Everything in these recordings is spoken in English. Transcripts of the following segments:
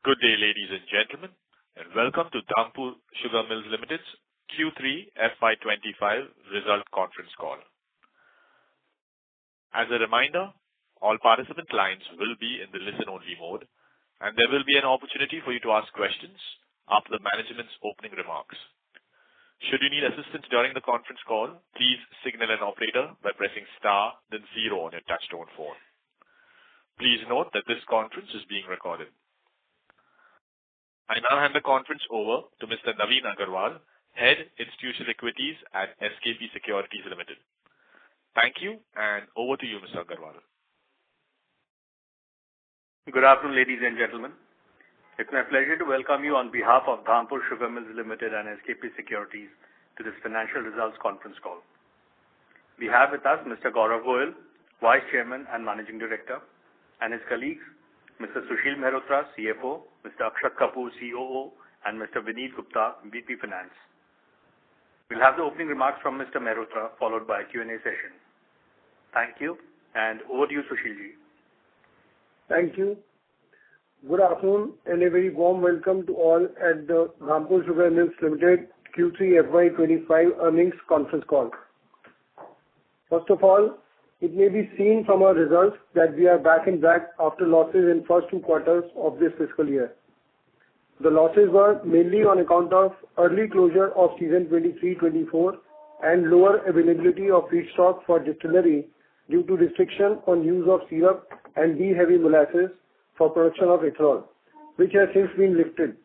Good day, ladies and gentlemen, and welcome to Dhampur Sugar Mills Limited's Q3 FY’25 result conference call. As a reminder, all participant lines will be in the listen-only mode, and there will be an opportunity for you to ask questions after the management's opening remarks. Should you need assistance during the conference call, please signal an operator by pressing star then 0 on your touchtone phone. Please note that this conference is being recorded. I now hand the conference over to Mr. Naveen Agarwal, Head Institutional Equities at SKP Securities Limited. Thank you, and over to you, Mr. Agarwal. Good afternoon, ladies and gentlemen. It's my pleasure to welcome you on behalf of Dhampur Sugar Mills Limited and SKP Securities to this financial results conference call. We have with us Mr. Gaurav Goyal, Vice Chairman and Managing Director, and his colleagues, Mr. Sushil Mehrotra, CFO, Mr. Akshat Kapoor, COO, and Mr. Vineet Gupta, VP Finance. We'll have the opening remarks from Mr. Mehrotra, followed by a Q&A session. Thank you, and over to you, Sushilji. Thank you. Good afternoon, and a very warm welcome to all at the Dhampur Sugar Mills Limited Q3 FY’25 earnings conference call. First of all, it may be seen from our results that we are back in black after losses in first 2 quarters of this fiscal year. The losses were mainly on account of early closure of season 23-24 and lower availability of feedstock for distillery due to restriction on use of syrup and B-heavy molasses for production of ethanol, which has since been lifted.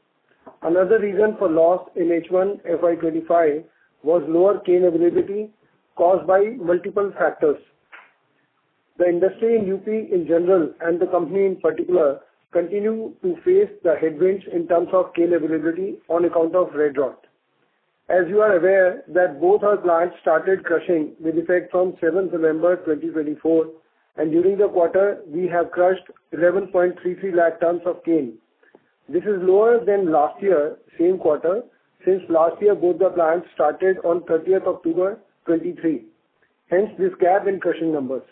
Another reason for loss in H1 FY’25 was lower cane availability caused by multiple factors. The industry in UP in general and the company in particular continue to face the headwinds in terms of cane availability on account of red rot. As you are aware that both our plants started crushing with effect from 7th November 2024, and during the quarter we have crushed 11.33 lakh tons of cane. This is lower than last year, same quarter, since last year both the plants started on 30th October 23. Hence this gap in crushing numbers.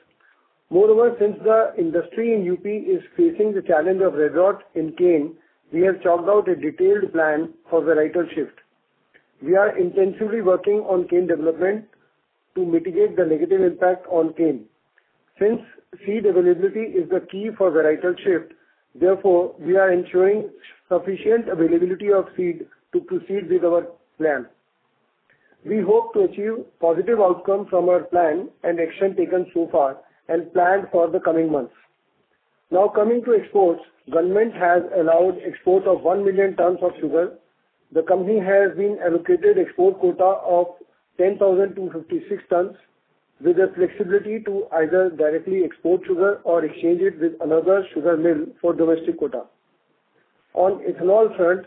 Moreover, since the industry in UP is facing the challenge of red rot in cane, we have chalked out a detailed plan for varietal shift. We are intensively working on cane development to mitigate the negative impact on cane. Since seed availability is the key for varietal shift, therefore we are ensuring sufficient availability of seed to proceed with our plan. We hope to achieve positive outcome from our plan and action taken so far and planned for the coming months. Now coming to exports, government has allowed export of 1 million tons of sugar. The company has been allocated export quota of 10,256 tons with the flexibility to either directly export sugar or exchange it with another sugar mill for domestic quota. On ethanol front,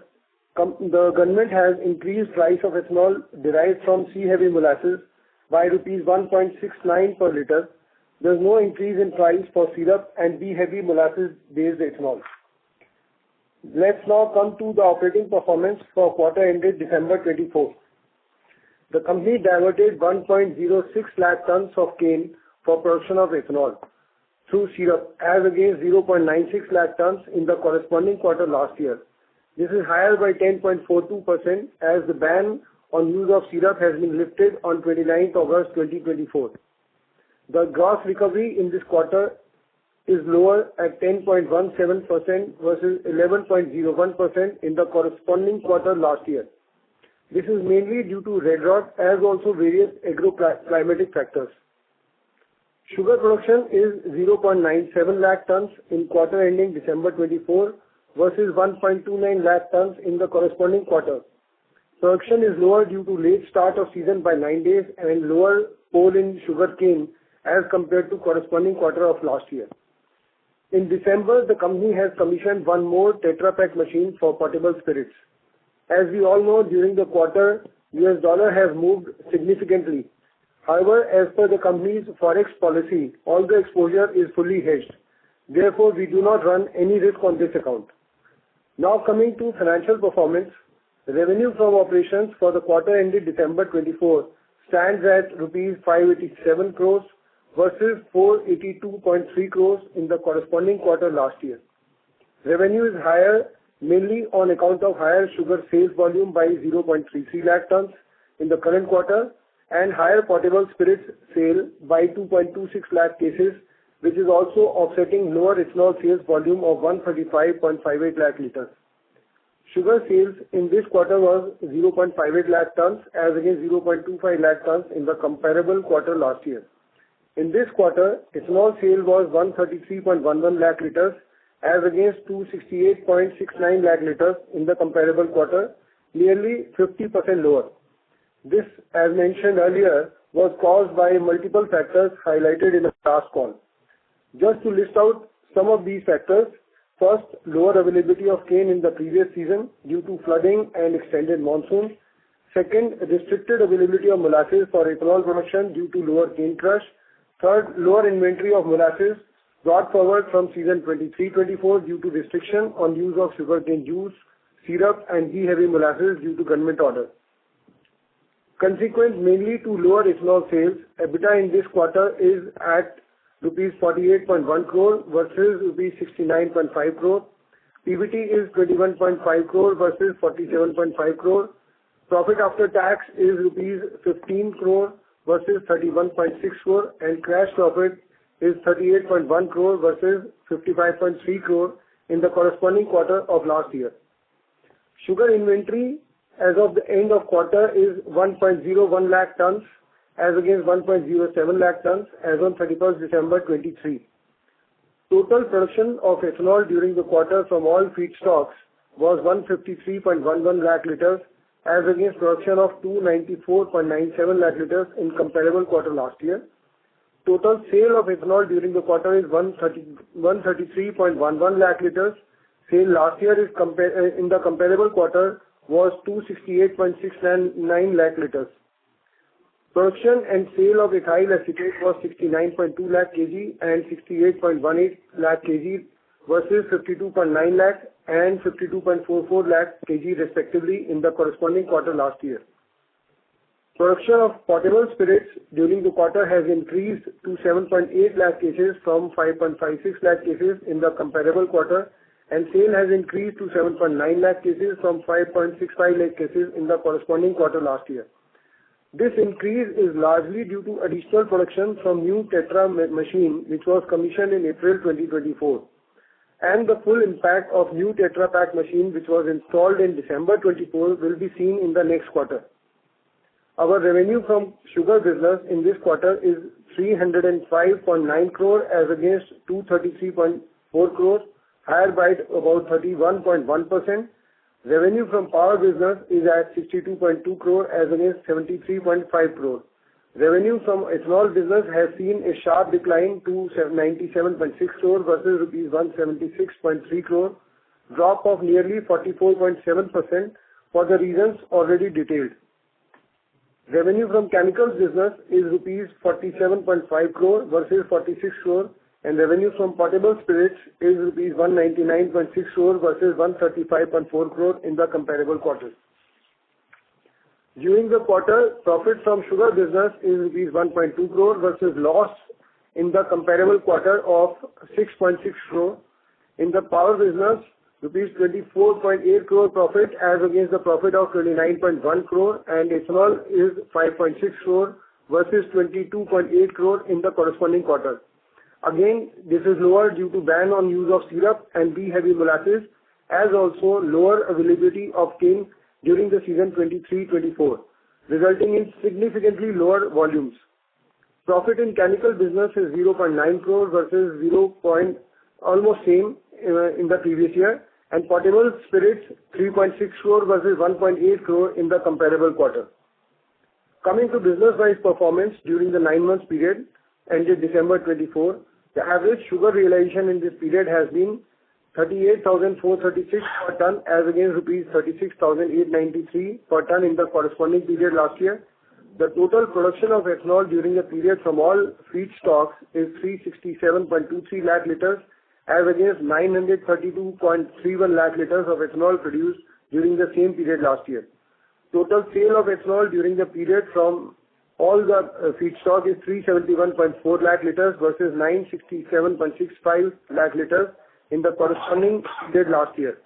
the government has increased price of ethanol derived from C-heavy molasses by rupees 1.69 per litre. There is no increase in price for syrup and B-heavy molasses-based ethanol. Let's now come to the operating performance for quarter ended December 24. The company diverted 1.06 lakh tons of cane for production of ethanol through syrup as against 0.96 lakh tons in the corresponding quarter last year. This is higher by 10.42% as the ban on use of syrup has been lifted on 29th August 2024. The gross recovery in this quarter is lower at 10.17% versus 11.01% in the corresponding quarter last year. This is mainly due to red rot as also various agroclimatic factors. Sugar production is 0.97 lakh tons in quarter ending December 24 versus 1.29 lakh tons in the corresponding quarter. Production is lower due to late start of season by 9 days and lower pole in sugar cane as compared to corresponding quarter of last year. In December, the company has commissioned one more Tetra Pak machine for potable spirits. As we all know, during the quarter, US dollar has moved significantly. However, as per the company's forex policy, all the exposure is fully hedged. Therefore, we do not run any risk on this account. Now coming to financial performance, revenue from operations for the quarter ended December 24 stands at rupees 587 crores versus 482.3 crores in the corresponding quarter last year. Revenue is higher mainly on account of higher sugar sales volume by 0.33 lakh tons in the current quarter and higher potable spirits sale by 2.26 lakh cases, which is also offsetting lower ethanol sales volume of 135.58 lakh liters. Sugar sales in this quarter was 0.58 lakh tons as against 0.25 lakh tons in the comparable quarter last year. In this quarter, ethanol sale was 133.11 lakh liters as against 268.69 lakh liters in the comparable quarter, nearly 50% lower. This, as mentioned earlier, was caused by multiple factors highlighted in the last call. Just to list out some of these factors, first, lower availability of cane in the previous season due to flooding and extended monsoon. Second, restricted availability of molasses for ethanol production due to lower cane crush. Third, lower inventory of molasses brought forward from season 23-24 due to restriction on use of sugarcane juice, syrup and B-heavy molasses due to government order. Consequent mainly to lower ethanol sales, EBITDA in this quarter is at rupees 48.1 crore versus rupees 69.5 crore. PBT is 21.5 crore versus 47.5 crore. Profit after tax is rupees 15 crore versus 31.6 crore and cash profit is 38.1 crore versus 55.3 crore in the corresponding quarter of last year. Sugar inventory as of the end of quarter is 1.01 lakh tons as against 1.07 lakh tons as on 31st December 23. Total production of ethanol during the quarter from all feedstocks was 153.11 lakh liters as against production of 294.97 lakh liters in comparable quarter last year. Total sale of ethanol during the quarter is 133.11 lakh liters. Sale last year is in the comparable quarter was 268.69 lakh liters. Production and sale of ethyl acetate was 69.2 lakh kg and 68.18 lakh kg versus 52.9 lakh and 52.44 lakh kg respectively in the corresponding quarter last year. Production of potable spirits during the quarter has increased to 7.8 lakh cases from 5.56 lakh cases in the comparable quarter, and sale has increased to 7.9 lakh cases from 5.65 lakh cases in the corresponding quarter last year. This increase is largely due to additional production from new Tetra machine which was commissioned in April 2024 and the full impact of new Tetra Pak machine which was installed in December 24 will be seen in the next quarter. Our revenue from sugar business in this quarter is 305.9 crore as against 233.4 crore, higher by about 31.1%. Revenue from power business is at 62.2 crore as against 73.5 crore. Revenue from ethanol business has seen a sharp decline to 97.6 crore versus rupees 176.3 crore, drop of nearly 44.7% for the reasons already detailed. Revenue from chemicals business is rupees 47.5 crore versus 46 crore, and revenue from potable spirits is rupees 199.6 crore versus 135.4 crore in the comparable quarter. During the quarter, profit from sugar business is rupees 1.2 crore versus loss in the comparable quarter of 6.6 crore. In the power business, rupees 24.8 crore profit as against the profit of 29.1 crore, and ethanol is 5.6 crore versus 22.8 crore in the corresponding quarter. Again, this is lower due to ban on use of syrup and B-heavy molasses, as also lower availability of cane during the season 23-24, resulting in significantly lower volumes. Profit in chemical business is 0.9 crore versus almost same in the previous year, and potable spirits 3.6 crore versus 1.8 crore in the comparable quarter. Coming to business-wise performance during the 9 months period ended December 24, the average sugar realization in this period has been 38,436 per ton as against rupees 36,893 per ton in the corresponding period last year. The total production of ethanol during the period from all feedstocks is 367.23 lakh liters as against 932.31 lakh liters of ethanol produced during the same period last year. Total sale of ethanol during the period from all the feedstock is 371.4 lakh liters versus 967.65 lakh liters in the corresponding period last year.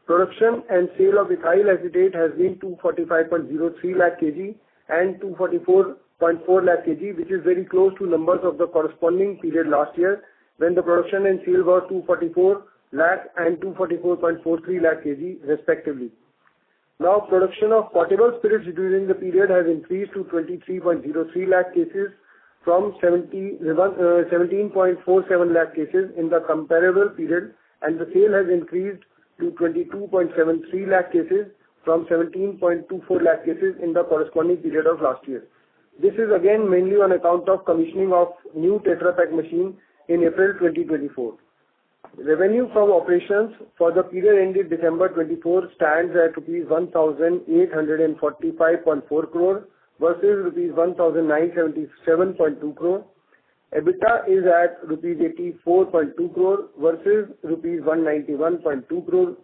Production and sale of ethyl acetate has been 245.03 lakh kg and 244.4 lakh kg, which is very close to numbers of the corresponding period last year, when the production and sale were 244 lakh and 244.43 lakh kg respectively. Now, production of potable spirits during the period has increased to 23.03 lakh cases from 17.47 lakh cases in the comparable period, and the sale has increased to 22.73 lakh cases from 17.24 lakh cases in the corresponding period of last year. This is again mainly on account of commissioning of new Tetra Pak machine in April 2024. Revenue from operations for the period ended December 24 stands at rupees 1,845.4 crore versus rupees 1,977.2 crore. EBITDA is at rupees 84.2 crore versus rupees 191.2 crore.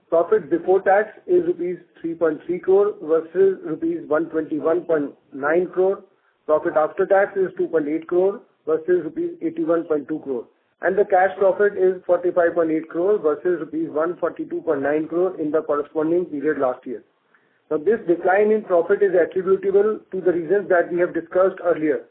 Profit before tax is rupees 3.3 crore versus rupees 121.9 crore. Profit after tax is 2.8 crore versus rupees 81.2 crore. And the cash profit is 45.8 crore versus rupees 142.9 crore in the corresponding period last year. Now, this decline in profit is attributable to the reasons that we have discussed earlier.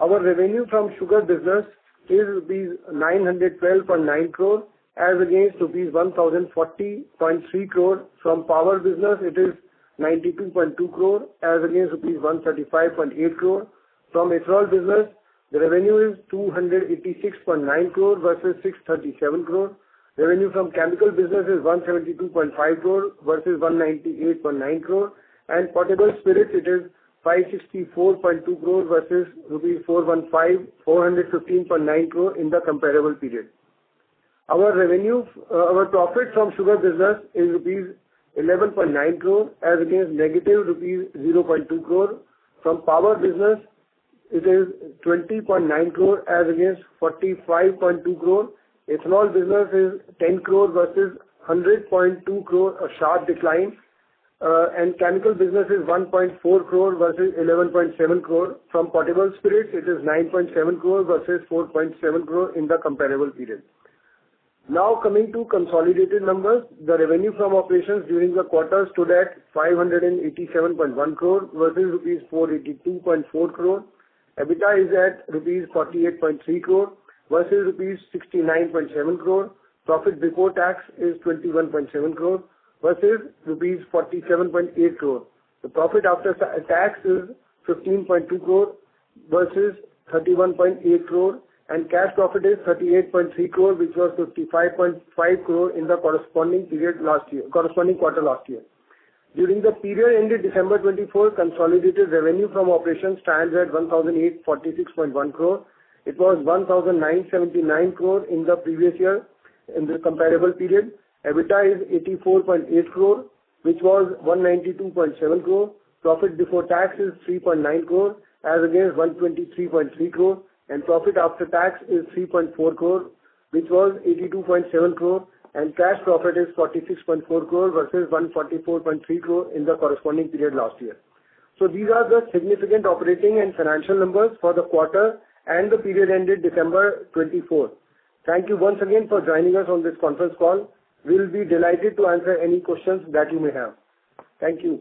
Our revenue from sugar business is rupees 912.9 crore as against rupees 1,040.3 crore. From power business, it is 92.2 crore as against rupees 135.8 crore. From ethanol business, the revenue is 286.9 crore versus 637 crore. Revenue from chemical business is 172.5 crore versus 198.9 crore. And potable spirits, it is 564.2 crore versus rupees 415.9 crore in the comparable period. Our profit from sugar business is rupees 11.9 crore as against negative rupees 0.2 crore. From power business, it is 20.9 crore as against 45.2 crore. Ethanol business is 10 crore versus 100.2 crore, a sharp decline. And chemical business is 1.4 crore versus 11.7 crore. From potable spirits, it is 9.7 crore versus 4.7 crore in the comparable period. Now coming to consolidated numbers, the revenue from operations during the quarter stood at 587.1 crore versus rupees 482.4 crore. EBITDA is at rupees 48.3 crore versus rupees 69.7 crore. Profit before tax is 21.7 crore versus rupees 47.8 crore. The profit after tax is 15.2 crore versus 31.8 crore, and cash profit is 38.3 crore, which was 55.5 crore in the corresponding quarter last year. During the period ended December 24, consolidated revenue from operations stands at 1,846.1 crore. It was 1,979 crore in the previous year in the comparable period. EBITDA is 84.8 crore, which was 192.7 crore. Profit before tax is 3.9 crore as against 123.3 crore. And profit after tax is 3.4 crore, which was 82.7 crore. And cash profit is 46.4 crore versus 144.3 crore in the corresponding period last year. So these are the significant operating and financial numbers for the quarter and the period ended December 24. Thank you once again for joining us on this conference call. We will be delighted to answer any questions that you may have. Thank you.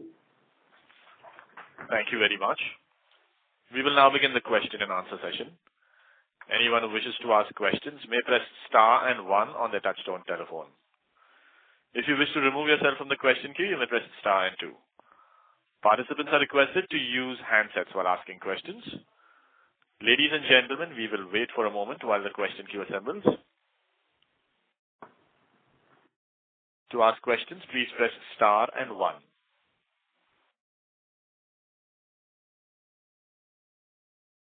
Thank you very much. We will now begin the question and answer session. Anyone who wishes to ask questions may press star and 1 on their touchtone telephone. If you wish to remove yourself from the question queue, you may press star and 2. Participants are requested to use handsets while asking questions. Ladies and gentlemen, we will wait for a moment while the question queue assembles. To ask questions, please press star and 1.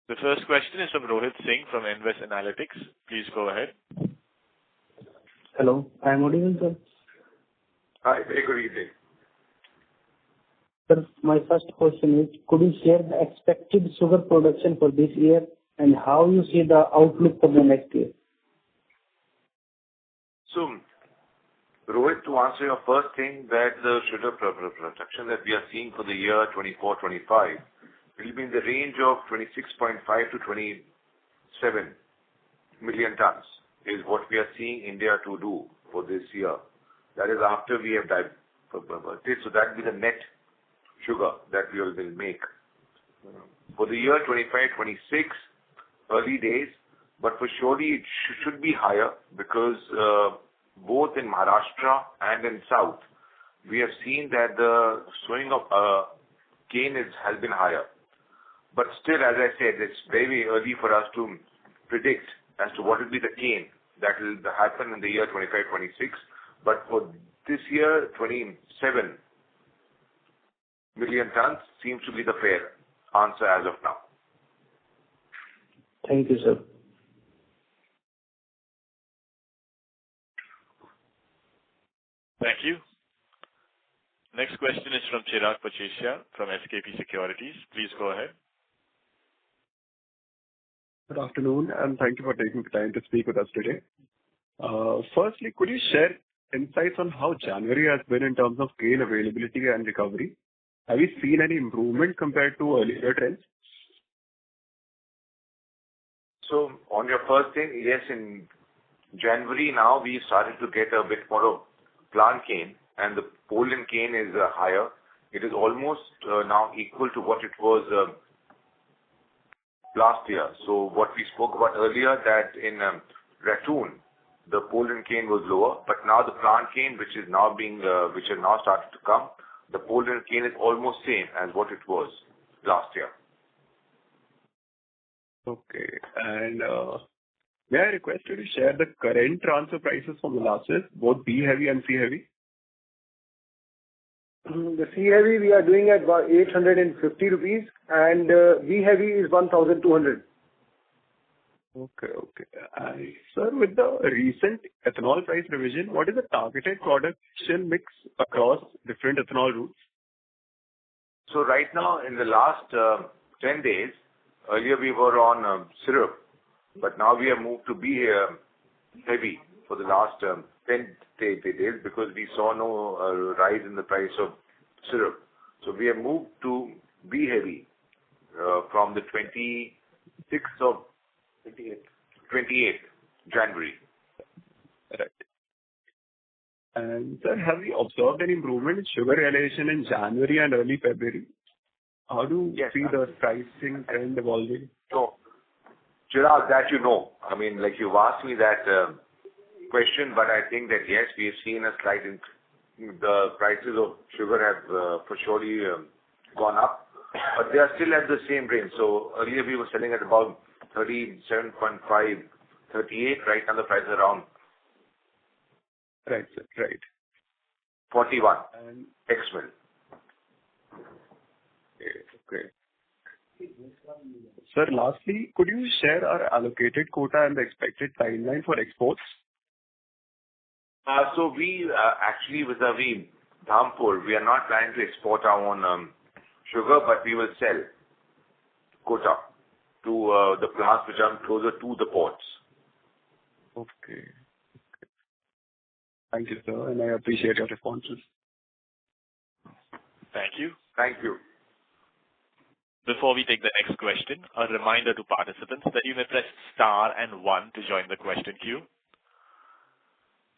The first question is from Rohit Singh from Invest Analytics. Please go ahead. Hello, I am audible, sir. Hi, very good evening. Sir, my first question is, could you share the expected sugar production for this year and how you see the outlook for the next year? So, Rohit, to answer your first thing, that the sugar production that we are seeing for the year 24-25 will be in the range of 26.5 to 27 million tons is what we are seeing India to do for this year. That is after we have diverted. So that will be the net sugar that we will make. For the year 25-26, early days, but for surely it should be higher because both in Maharashtra and in South, we have seen that the sowing of cane has been higher. But still, as I said, it's very early for us to predict as to what will be the cane that will happen in the year 25-26. But for this year, 27 million tons seems to be the fair answer as of now. Thank you, sir. Thank you. Next question is from Chirag Pachesia from SKP Securities. Please go ahead. Good afternoon, and thank you for taking the time to speak with us today. Firstly, could you share insights on how January has been in terms of cane availability and recovery? Have you seen any improvement compared to earlier trends? So on your first thing, yes, in January now we started to get a bit more of plant cane, and the Poland cane is higher. It is almost now equal to what it was last year. So what we spoke about earlier, that in Ratoon, the Poland cane was lower, but now the plant cane, which has now started to come, the Poland cane is almost same as what it was last year. Okay. And may I request you to share the current transfer prices for molasses, both B heavy and C heavy? The C heavy we are doing at about 850 rupees, and B heavy is 1,200. Okay. And sir, with the recent ethanol price revision, what is the targeted production mix across different ethanol routes? So right now, in the last 10 days, earlier we were on syrup, but now we have moved to B heavy for the last 10 days because we saw no rise in the price of syrup. So we have moved to B heavy from the 28th January. Right. And sir, have you observed any improvement in sugar realization in January and early February? How do you see the pricing trend evolving? So, Chirag, that you know. I mean, like you've asked me that question, but I think that yes, we have seen a slight the prices of sugar have for surely gone up, but they are still at the same range. So earlier we were selling at about 37.5, 38. Right now the price is around Right, sir. Right. 41 ex-mill. Okay. Sir, lastly, could you share our allocated quota and the expected timeline for exports? So we actually with the Dhampur, we are not planning to export our own sugar, but we will sell quota to the plants which are closer to the ports. Okay. Thank you, sir, and I appreciate your responses. Thank you. Thank you. Before we take the next question, a reminder to participants that you may press star and 1 to join the question queue.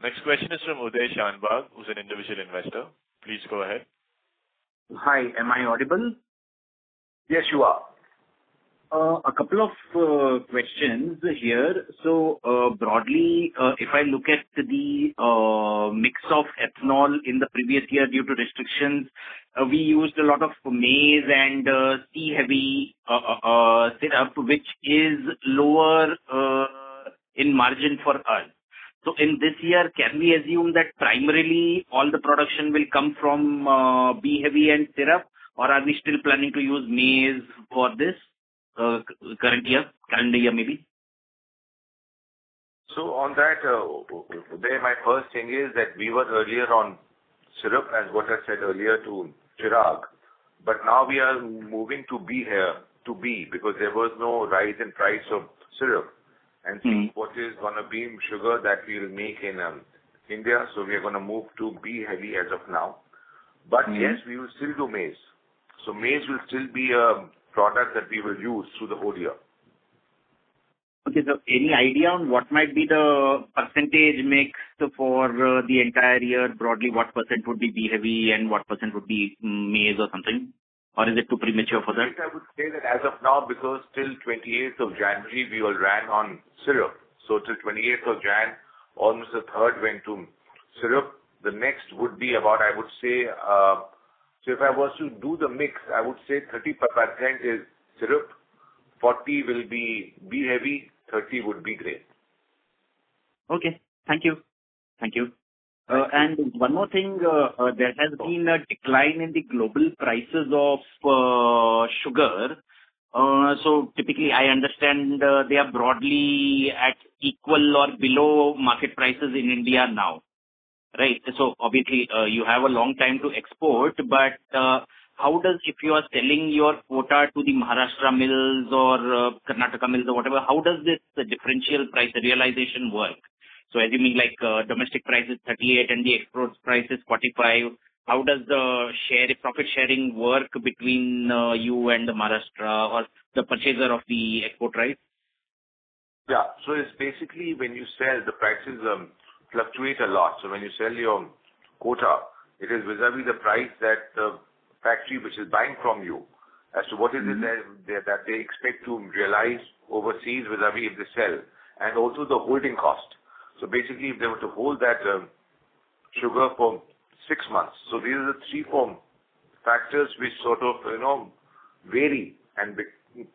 Next question is from Uday Shanbag, who's an individual investor. Please go ahead. Hi, am I audible? Yes, you are. A couple of questions here. So, broadly, if I look at the mix of ethanol in the previous year due to restrictions, we used a lot of maize and C-heavy syrup, which is lower in margin for us. So in this year, can we assume that primarily all the production will come from B-heavy and syrup, or are we still planning to use maize for this current year, calendar year maybe? So on that, my first thing is that we were earlier on syrup, as what I said earlier to Chirag, but now we are moving to B because there was no rise in price of syrup. And see what is going to be sugar that we will make in India. So we are going to move to B heavy as of now. But yes, we will still do maize. So maize will still be a product that we will use through the whole year. Okay, so any idea on what might be the percentage mix for the entire year? Broadly, what percent would be B-heavy and what percent would be maize or something? Or is it too premature for that? I would say that as of now, because till 28th of January, we all ran on syrup. So till 28th of Jan, almost a third went to syrup. The next would be about, I would say, so if I was to do the mix, I would say 30% is syrup, 40 will be B-heavy, 30 would be grain. Okay. Thank you. Thank you. And one more thing, there has been a decline in the global prices of sugar. So typically, I understand they are broadly at equal or below market prices in India now, right? So obviously, you have a long time to export, but how does, if you are selling your quota to the Maharashtra mills or Karnataka mills or whatever, how does this differential price realization work? So assuming like domestic price is 38 and the export price is 45, how does the profit sharing work between you and the Maharashtra or the purchaser of the export rice? Yeah. So it's basically when you sell, the prices fluctuate a lot. So when you sell your quota, it is vis-a-vis the price that the factory which is buying from you as to what is it that they expect to realize overseas vis-a-vis if they sell, and also the holding cost. So basically, if they were to hold that sugar for 6 months, so these are the 3-4 factors which sort of, vary, and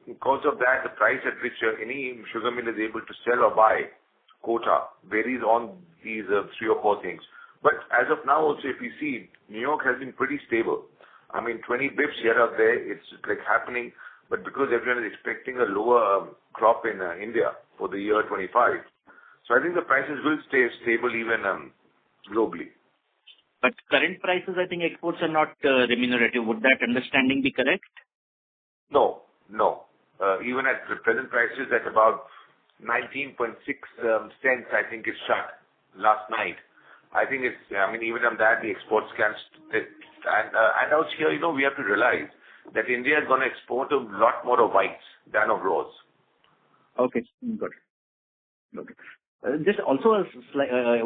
because of that, the price at which any sugar mill is able to sell or buy quota varies on these 3 or 4 things. But as of now, also, if you see, New York has been pretty stable. I mean, 20 bips here or there, it's like happening, but because everyone is expecting a lower crop in India for the year 25, so I think the prices will stay stable even globally. But current prices, I think exports are not remunerative. Would that understanding be correct? No. Even at the present prices at about 19.6 cents, I think it's shut last night. I think it's, even on that, the exports can, and out here, we have to realize that India is going to export a lot more of whites than of raws. Okay, good. Just also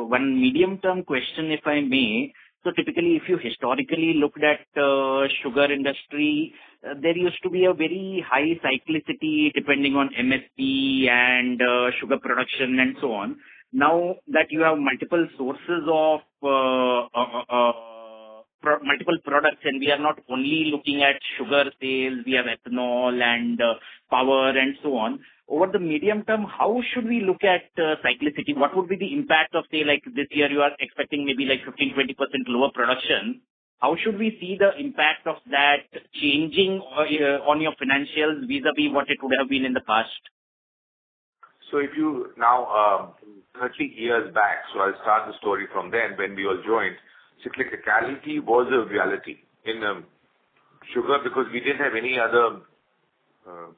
one medium-term question, if I may. So typically, if you historically looked at sugar industry, there used to be a very high cyclicity depending on MSP and sugar production and so on. Now that you have multiple sources of multiple products, and we are not only looking at sugar sales, we have ethanol and power and so on. Over the medium term, how should we look at cyclicity? What would be the impact of, say, like this year you are expecting maybe like 15-20% lower production? How should we see the impact of that changing on your financials vis-a-vis what it would have been in the past? So if you now, 30 years back, so I'll start the story from then when we all joined, cyclicality was a reality in sugar because we didn't have any other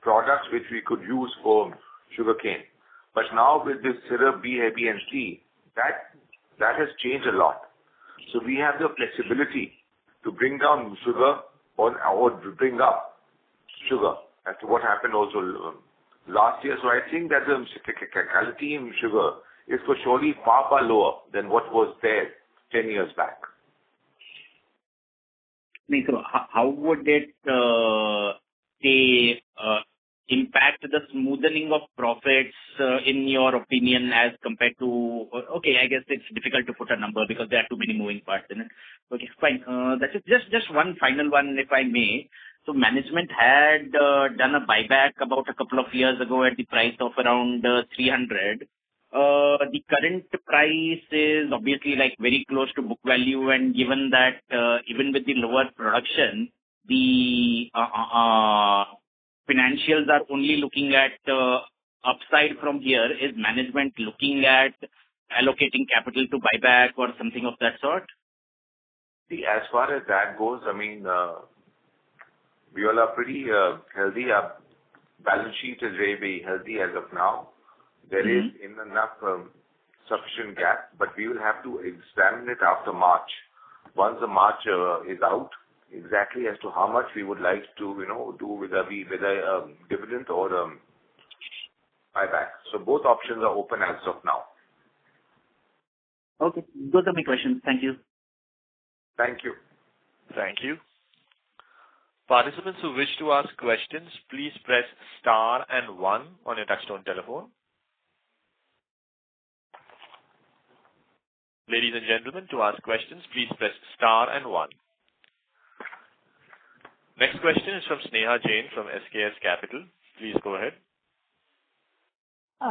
products which we could use for sugarcane. But now with this syrup, B-heavy and C, that has changed a lot. So we have the flexibility to bring down sugar or bring up sugar as to what happened also last year. So I think that the cyclicality in sugar is for surely far, far lower than what was there 10 years back. So how would it impact the smoothening of profits in your opinion as compared to, okay, I guess it's difficult to put a number because there are too many moving parts in it. Okay, fine. That's it. Just one final one, if I may. So management had done a buyback about a couple of years ago at the price of around 300. The current price is obviously like very close to book value, and given that even with the lower production, the financials are only looking at upside from here. Is management looking at allocating capital to buyback or something of that sort? See, as far as that goes, we all are pretty healthy. Our balance sheet is very, very healthy as of now. There is enough sufficient gap, but we will have to examine it after March. Once the March is out, exactly as to how much we would like to, do with a dividend or buyback. So both options are open as of now. Okay. Those are my questions. Thank you. Thank you. Thank you. Participants who wish to ask questions, please press star and 1 on your touchtone telephone. Ladies and gentlemen, to ask questions, please press star and 1. Next question is from Sneha Jain from SKS Capital. Please go ahead.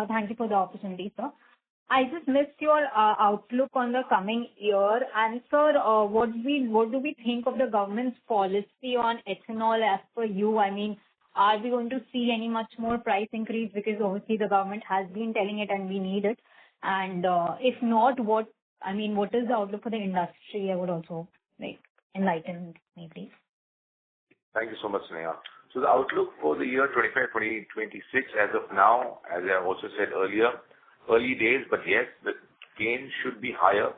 Thank you for the opportunity, sir. I just missed your outlook on the coming year. And sir, what do we think of the government's policy on ethanol as per you? I mean, are we going to see any much more price increase? Because obviously the government has been telling it and we need it. And if not, what is the outlook for the industry? I would also enlighten me, please. Thank you so much, Sneha. So the outlook for the year 25-26 as of now, as I also said earlier, early days, but yes, the gain should be higher,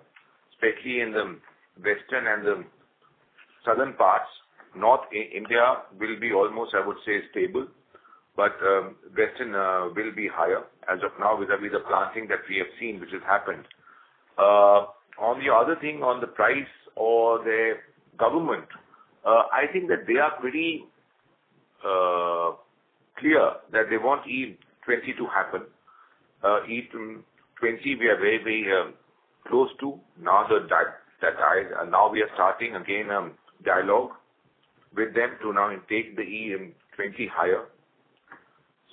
especially in the western and the southern parts. North India will be almost, I would say, stable, but western will be higher as of now vis-a-vis the planting that we have seen, which has happened. On the other thing, on the price or the government, I think that they are pretty clear that they want E20 to happen. E20 we are very, very close to. Now now we are starting again dialogue with them to now take the E20 higher.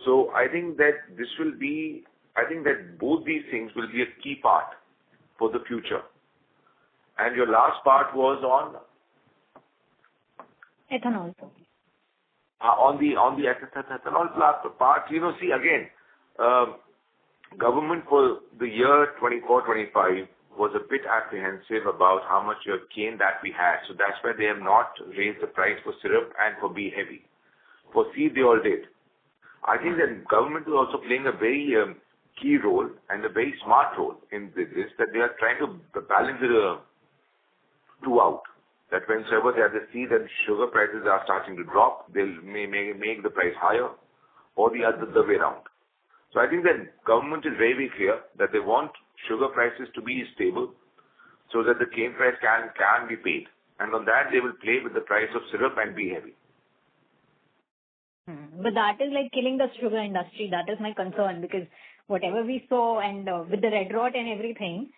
So I think that both these things will be a key part for the future. And your last part was on? Ethanol. On the ethanol part, see again, government for the year 24-25 was a bit apprehensive about how much cane that we had. So that's why they have not raised the price for syrup and for B heavy. For seed, they all did. I think that government is also playing a very key role and a very smart role in this, that they are trying to balance the two out. That whenever they have the seed and sugar prices are starting to drop, they'll may make the price higher, or the other way around. So I think that government is very, very clear that they want sugar prices to be stable so that the cane price can be paid. And on that, they will play with the price of syrup and B heavy. But that is like killing the sugar industry. That is my concern, because whatever we saw and with the red rot and everything,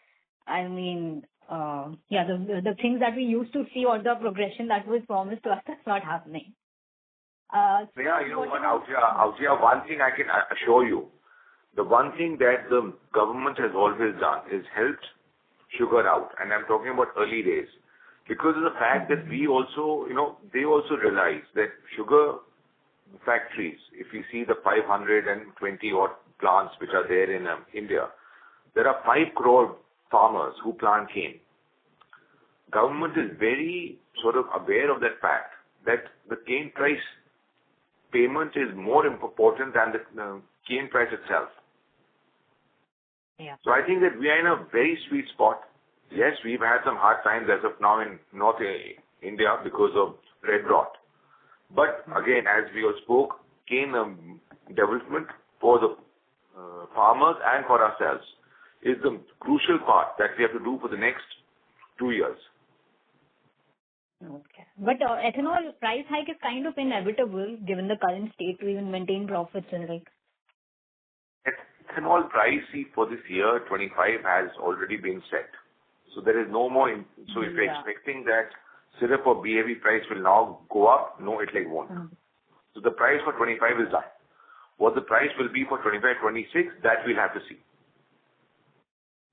I mean, the things that we used to see or the progression that was promised to us, that's not happening. Out here, one thing I can assure you, the one thing that the government has always done is helped sugar out, and I'm talking about early days, because of the fact that we also, they also realize that sugar factories, if you see the 520 odd plants which are there in India, there are 5 crore farmers who plant cane. Government is very sort of aware of that fact that the cane price payment is more important than the cane price itself. Yeah. So I think that we are in a very sweet spot. Yes, we've had some hard times as of now in North India because of red rot. But again, as we all spoke, cane development for the farmers and for ourselves is the crucial part that we have to do for the next 2 years. Okay. But ethanol price hike is kind of inevitable given the current state to even maintain profits and Ethanol price for this year 25 has already been set. So there is no more. So if you're expecting that syrup or BAV price will now go up, no, it won't. So the price for 25 is done. What the price will be for 25-26, that we'll have to see.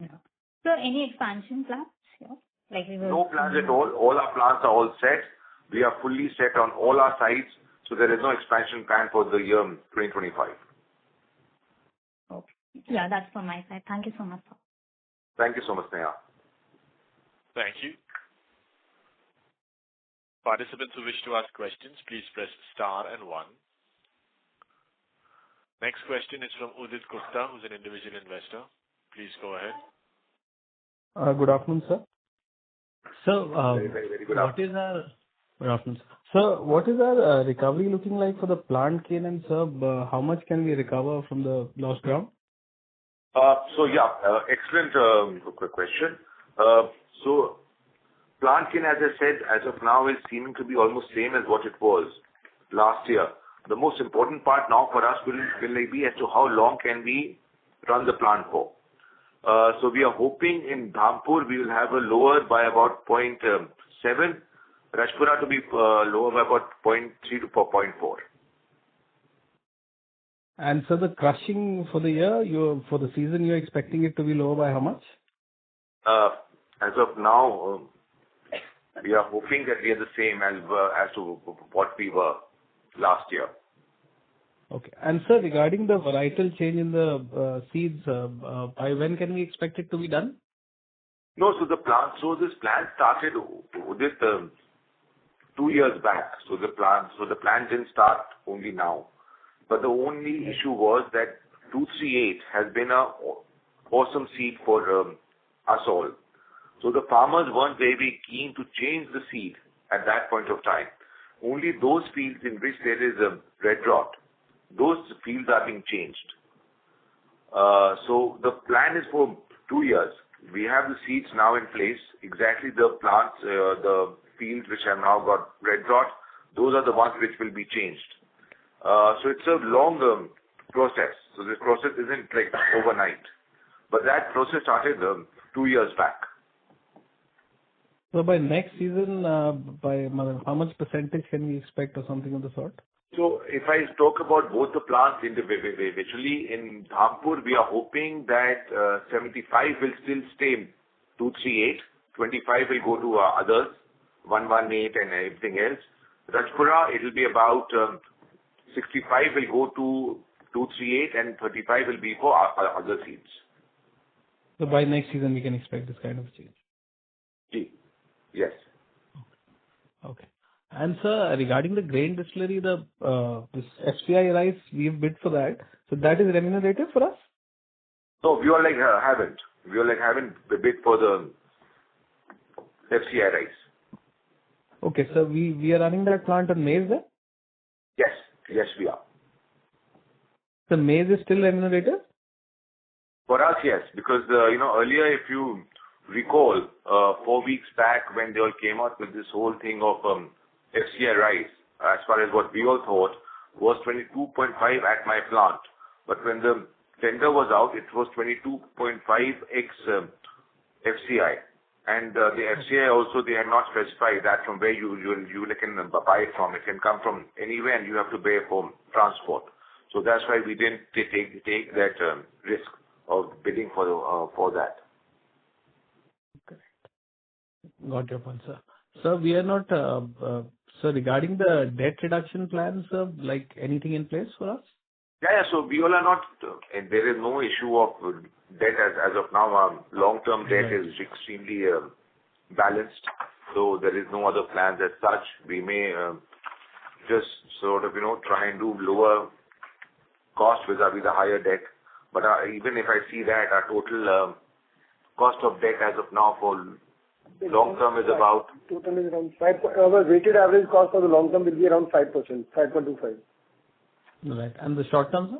Yeah. So any expansion plans? Yeah. No plans at all. All our plants are all set. We are fully set on all our sites. So there is no expansion plan for the year 2025. Okay. Yeah, that's from my side. Thank you so much, sir. Thank you so much, Neha. Thank you. Participants who wish to ask questions, please press star and 1. Next question is from Udit Gupta, who's an individual investor. Please go ahead. Good afternoon, sir. So, very good what is Good afternoon. Sir, what is our recovery looking like for the plant cane and sub? How much can we recover from the lost ground? Excellent question. So plant cane, as I said, as of now is seeming to be almost same as what it was last year. The most important part now for us will be as to how long can we run the plant for. So we are hoping in Dhampur we will have a lower by about 0.7, Rajpura to be lower by about 0.3 to 0.4. And so the crushing for the year, for the season, you're expecting it to be lower by how much? As of now, we are hoping that we are the same as to what we were last year. Okay. And sir, regarding the varietal change in the seeds, by when can we expect it to be done? No, this plan started with 2 years back. So the plan didn't start only now. But the only issue was that 238 has been a awesome seed for us all. So the farmers weren't very keen to change the seed at that point of time. Only those fields in which there is a red rot, those fields are being changed. So the plan is for 2 years. We have the seeds now in place. Exactly the plants, the fields which have now got red rot, those are the ones which will be changed. So it's a long process. So this process isn't like overnight. But that process started 2 years back. So by next season, by how much percentage can we expect or something of the sort? So if I talk about both the plants individually, in Dhampur, we are hoping that 75 will still stay 238, 25 will go to others, 118 and everything else. Rajpura, it will be about 65 will go to 238 and 35 will be for other seeds. So by next season, we can expect this kind of change? Yes. Okay. And sir, regarding the grain distillery, this FCI rice, we've bid for that. So that is remunerative for us? No, we all haven't. We all haven't bid for the FCI rice. Okay, so we are running that plant on maize then? Yes, we are. The maize is still remunerative? For us, yes, because earlier, if you recall, 4 weeks back when they all came out with this whole thing of FCI rice, as far as what we all thought, was 22.5 at my plant. But when the tender was out, it was 22.5x FCI. And the FCI also, they had not specified that from where you can buy it from. It can come from anywhere and you have to pay for transport. So that's why we didn't take that risk of bidding for that. Correct. Got your point, sir. Sir, we are not, sir, regarding the debt reduction plans, sir, like anything in place for us? Yeah, so we all are not, and there is no issue of debt as of now. Long-term debt is extremely balanced, so there is no other plans as such. We may just sort of, try and do lower cost vis-a-vis the higher debt. But even if I see that, our total cost of debt as of now for long term is about... Total is around 5. Our weighted average cost for the long term will be around 5%, 5.25. Right. And the short term, sir?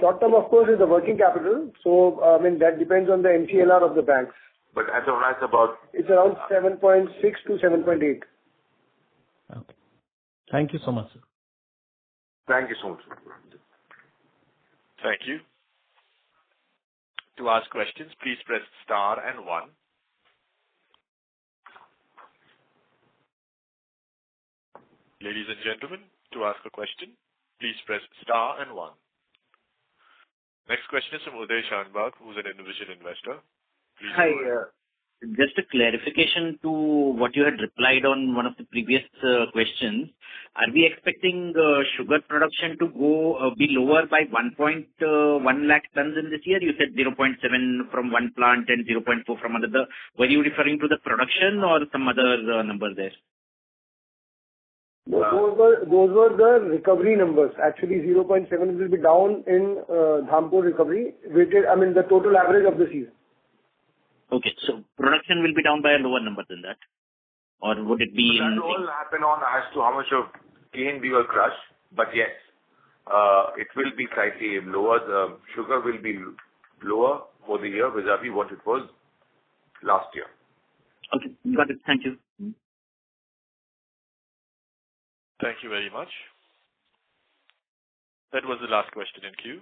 Short term, of course, is the working capital. So, that depends on the MCLR of the banks. But as of now, it's about... It's around 7.6 to 7.8. Okay. Thank you so much, sir. Thank you so much. Thank you. To ask questions, please press star and 1. Ladies and gentlemen, to ask a question, please press star and 1. Next question is from Uday Shanbag, who's an individual investor. Please Hi. Just a clarification to what you had replied on one of the previous questions. Are we expecting sugar production to be lower by 1.1 lakh tons in this year? You said 0.7 from one plant and 0.4 from another. Were you referring to the production or some other number there? Those were the recovery numbers. Actually, 0.7 will be down in Dhampur recovery, the total average of the season. Okay, so production will be down by a lower number than that? or would it be That in? will all happen on as to how much of cane we will crush. But yes, it will be slightly lower. The sugar will be lower for the year vis-a-vis what it was last year. Okay, got it. Thank you. Thank you very much. That was the last question in queue.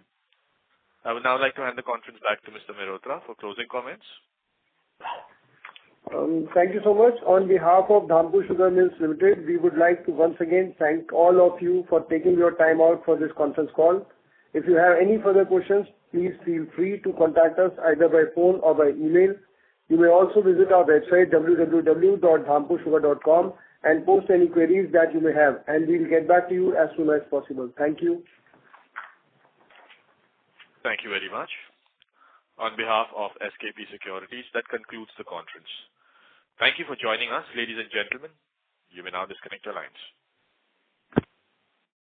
I would now like to hand the conference back to Mr. Mehrotra for closing comments. Thank you so much. On behalf of Dhampur Sugar Mills Limited, we would like to once again thank all of you for taking your time out for this conference call. If you have any further questions, please feel free to contact us either by phone or by email. You may also visit our website www.dhampursugar.com and post any queries that you may have, and we'll get back to you as soon as possible. Thank you. Thank you very much. On behalf of SKP Securities, that concludes the conference. Thank you for joining us, ladies and gentlemen. You may now disconnect your lines.